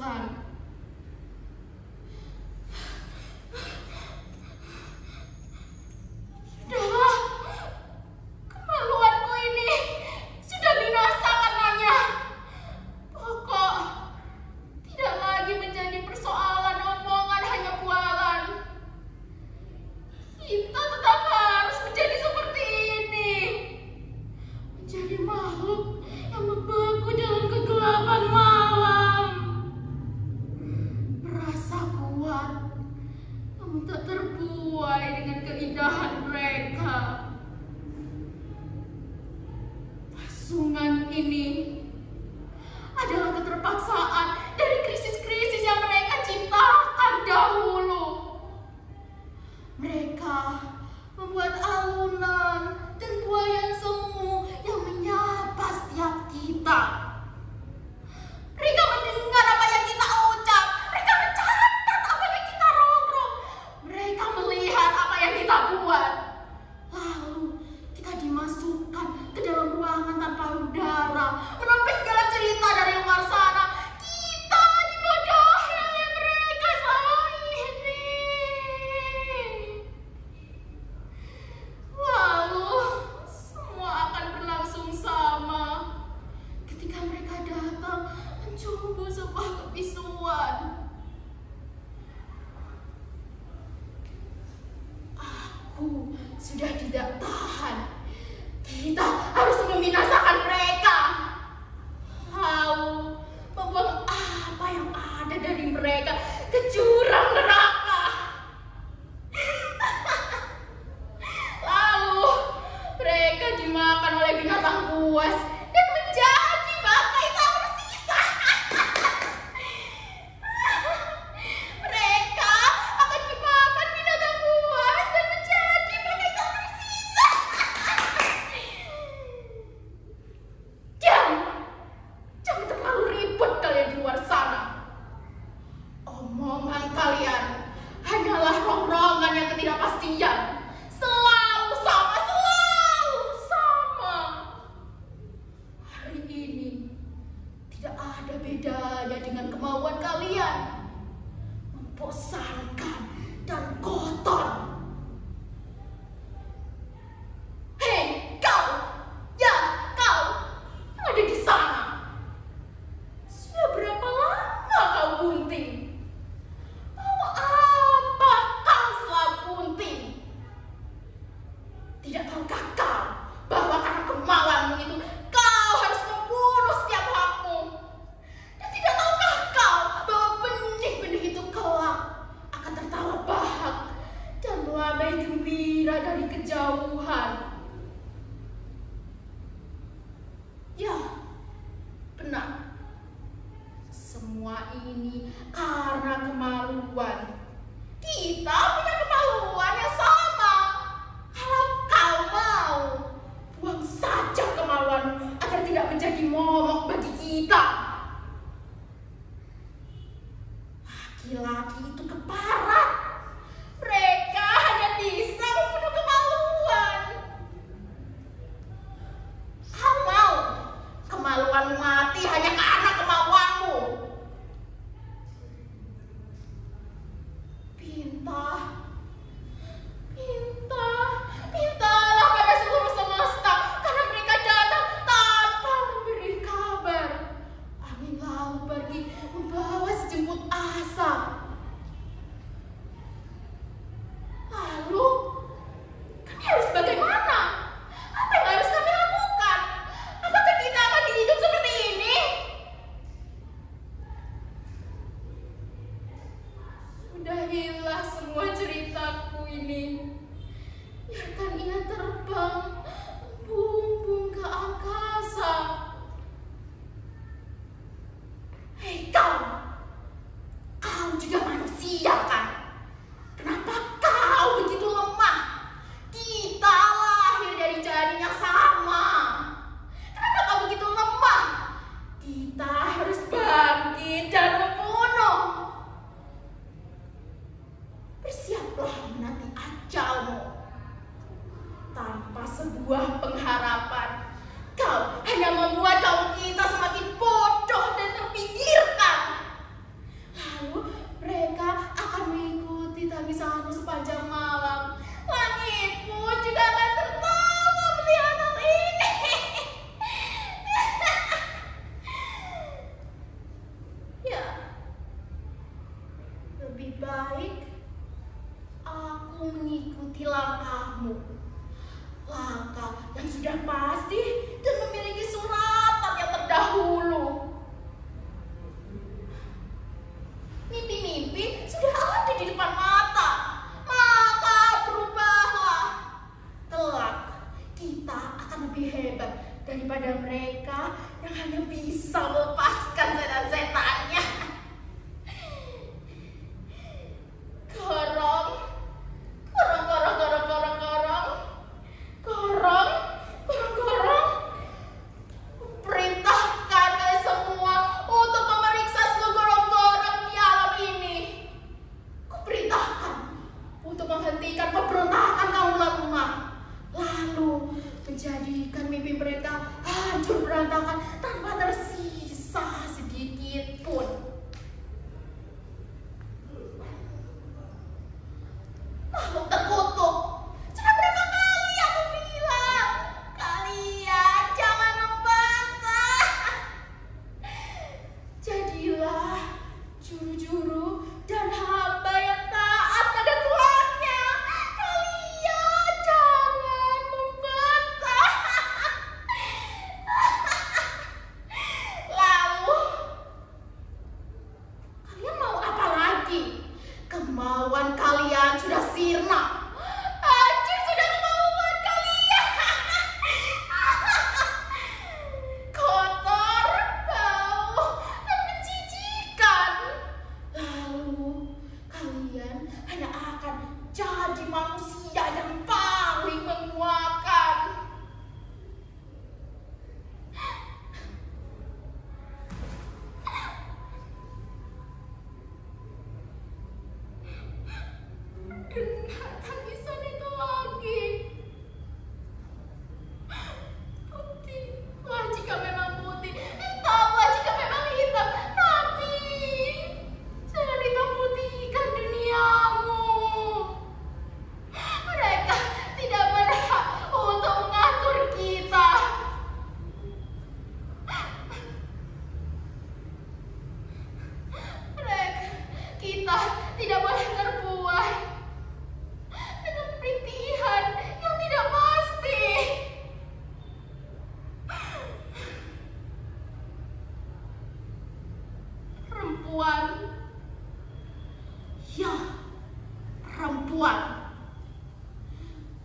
makan. Sudahlah, kemaluanku ini sudah binasa karenanya. Pokok tidak lagi menjadi persoalan omongan hanya bualan. Kita tetap harus menjadi seperti ini, menjadi makhluk yang membeku dalam kegelapan malam. Merasa kuat, namun tak terbuai dengan keindahan mereka. Pasungan ini adalah keterpaksaan dari krisis-krisis yang mereka ciptakan dahulu. Mereka membuat alunan dan buayan semu yang menyapa setiap kita. Mereka mendengar apa yang kita ucap. Mereka mencatat apa yang kita rongrong. Mereka melihat apa yang kita buat. Lalu kita dimasukkan ke dalam ruangan tanpa udara, menempuh segala cerita dari luar sana. Kita dibodohi oleh mereka selama ini. Lalu semua akan berlangsung sama ketika mereka datang mencumbu sebuah kebisuan. Aku sudah tidak tahan. Kita harus membinasakan mereka. Lalu membuang apa yang ada dari mereka ke jurang neraka. Lalu mereka dimakan oleh binatang buas dan menjadi bangkai tak bersisa. Mereka akan dimakan binatang buas dan menjadi bangkai tak bersisa. Jangan terlalu ribut kalian di luar sana. Omongan kalian hanyalah rongrongan yang ketidakpastian. Selalu sama, selalu sama. Hari ini tidak ada bedanya dengan kemauan kalian. Membosankan dan kotor. Hei, kau! Ya, kau! Yang ada di sana. Sudah berapa lama kau bunting? Mau apa kau selalu bunting? Tidak tahukah kau bahwa karena kemauanmu itu kau harus membunuh setiap hakmu? Dan tidak tahukah kau bahwa benih-benih itu kelak akan tertawa bahak dan melambai gembira dari kejauhan? Ya, benar. Semua ini karena kemaluan. Kita punya kemaluan yang sama. Kalau kau mau, buang saja kemaluan agar tidak menjadi momok bagi kita. Laki-laki itu keparat. Mereka hanya bisa membunuh kemaluan. Kau mau kemaluanmu mati hanya karena kemauanmu. Pinta langkahmu. Langkah yang sudah pasti dan memiliki suratan yang terdahulu. Mimpi-mimpi sudah ada di depan mata. Maka berubahlah. Kelak kita akan lebih hebat daripada mereka yang hanya bisa melepaskan setan-setannya. Korong, korong, korong, korong, korong, korong, korong, korong, korong. Perintahkan kalian semua untuk memeriksa seluruh gorong-gorong di alam ini. Kuperintahkan untuk menghentikan pemberontakan kaum lemah, lalu menjadikan mimpi mereka hancur berantakan tanpa tersisa sedikit pun. Makhluk terkutuk, sudah berapa kali aku bilang, kalian jangan membantah. Jadilah juru-juru dan hamba yang taat pada Tuhannya. Kalian jangan membantah. Lalu, kalian mau apa lagi? Kemauan kalian sudah sirna. Hancur sudah kemauan kalian. Kotor, bau, dan menjijikan. Lalu kalian hanya akan jadi manusia yang paling memuakan. Dengar tangisan itu lagi. Putihlah jika memang putih, hitamlah jika memang hitam. Tapi jangan hitam putihkan duniamu. Mereka tidak berhak untuk mengatur kita. Kita tidak boleh terbuai dengan perintihan yang tidak pasti. Perempuan, ya perempuan,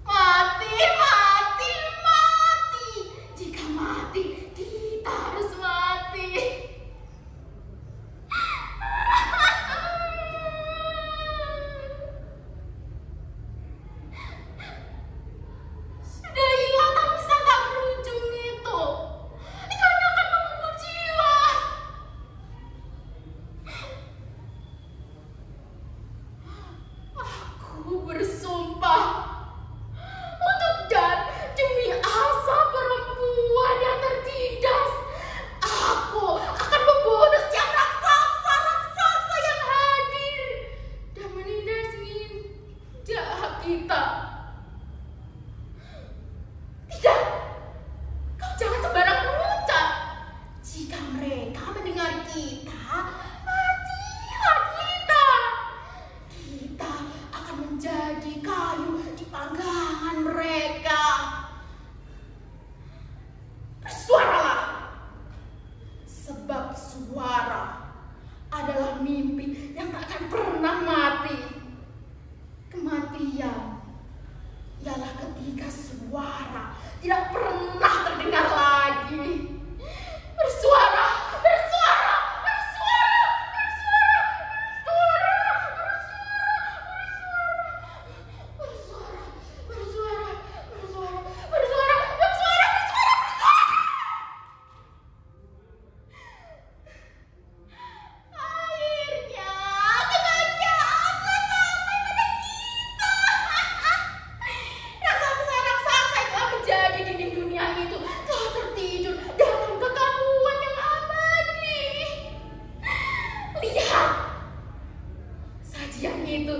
mati, mati, mati. Jika mati, kita harus mati. Sudah hilang tangisan tak berujung itu. Itu hanya akan mengubur jiwa. Aku bersumpah untuk dan demi asa perempuan yang tertindas, aku akan membunuh setiap raksasa yang hadir dan menindas indah kita. Tidak, kau jangan sembarang mengucap. Jika mereka mendengar kita, matilah kita. Kita akan menjadi kayu di panggangan mereka. Bersuaralah, sebab suara adalah mimpi yang tak akan pernah mati. Kematian ialah ketika suara tidak pernah terdengar lagi. Bersuara, bersuara, bersuara, bersuara, bersuara, bersuara, bersuara, bersuara, bersuara, bersuara, bersuara, bersuara, bersuara. Akhirnya kebahagiaan telah sampai pada kita. Raksasa-raksasa yang telah menjadi dinding dunia itu telah tertidur dalam kekabuan yang abadi. Lihat, sajian itu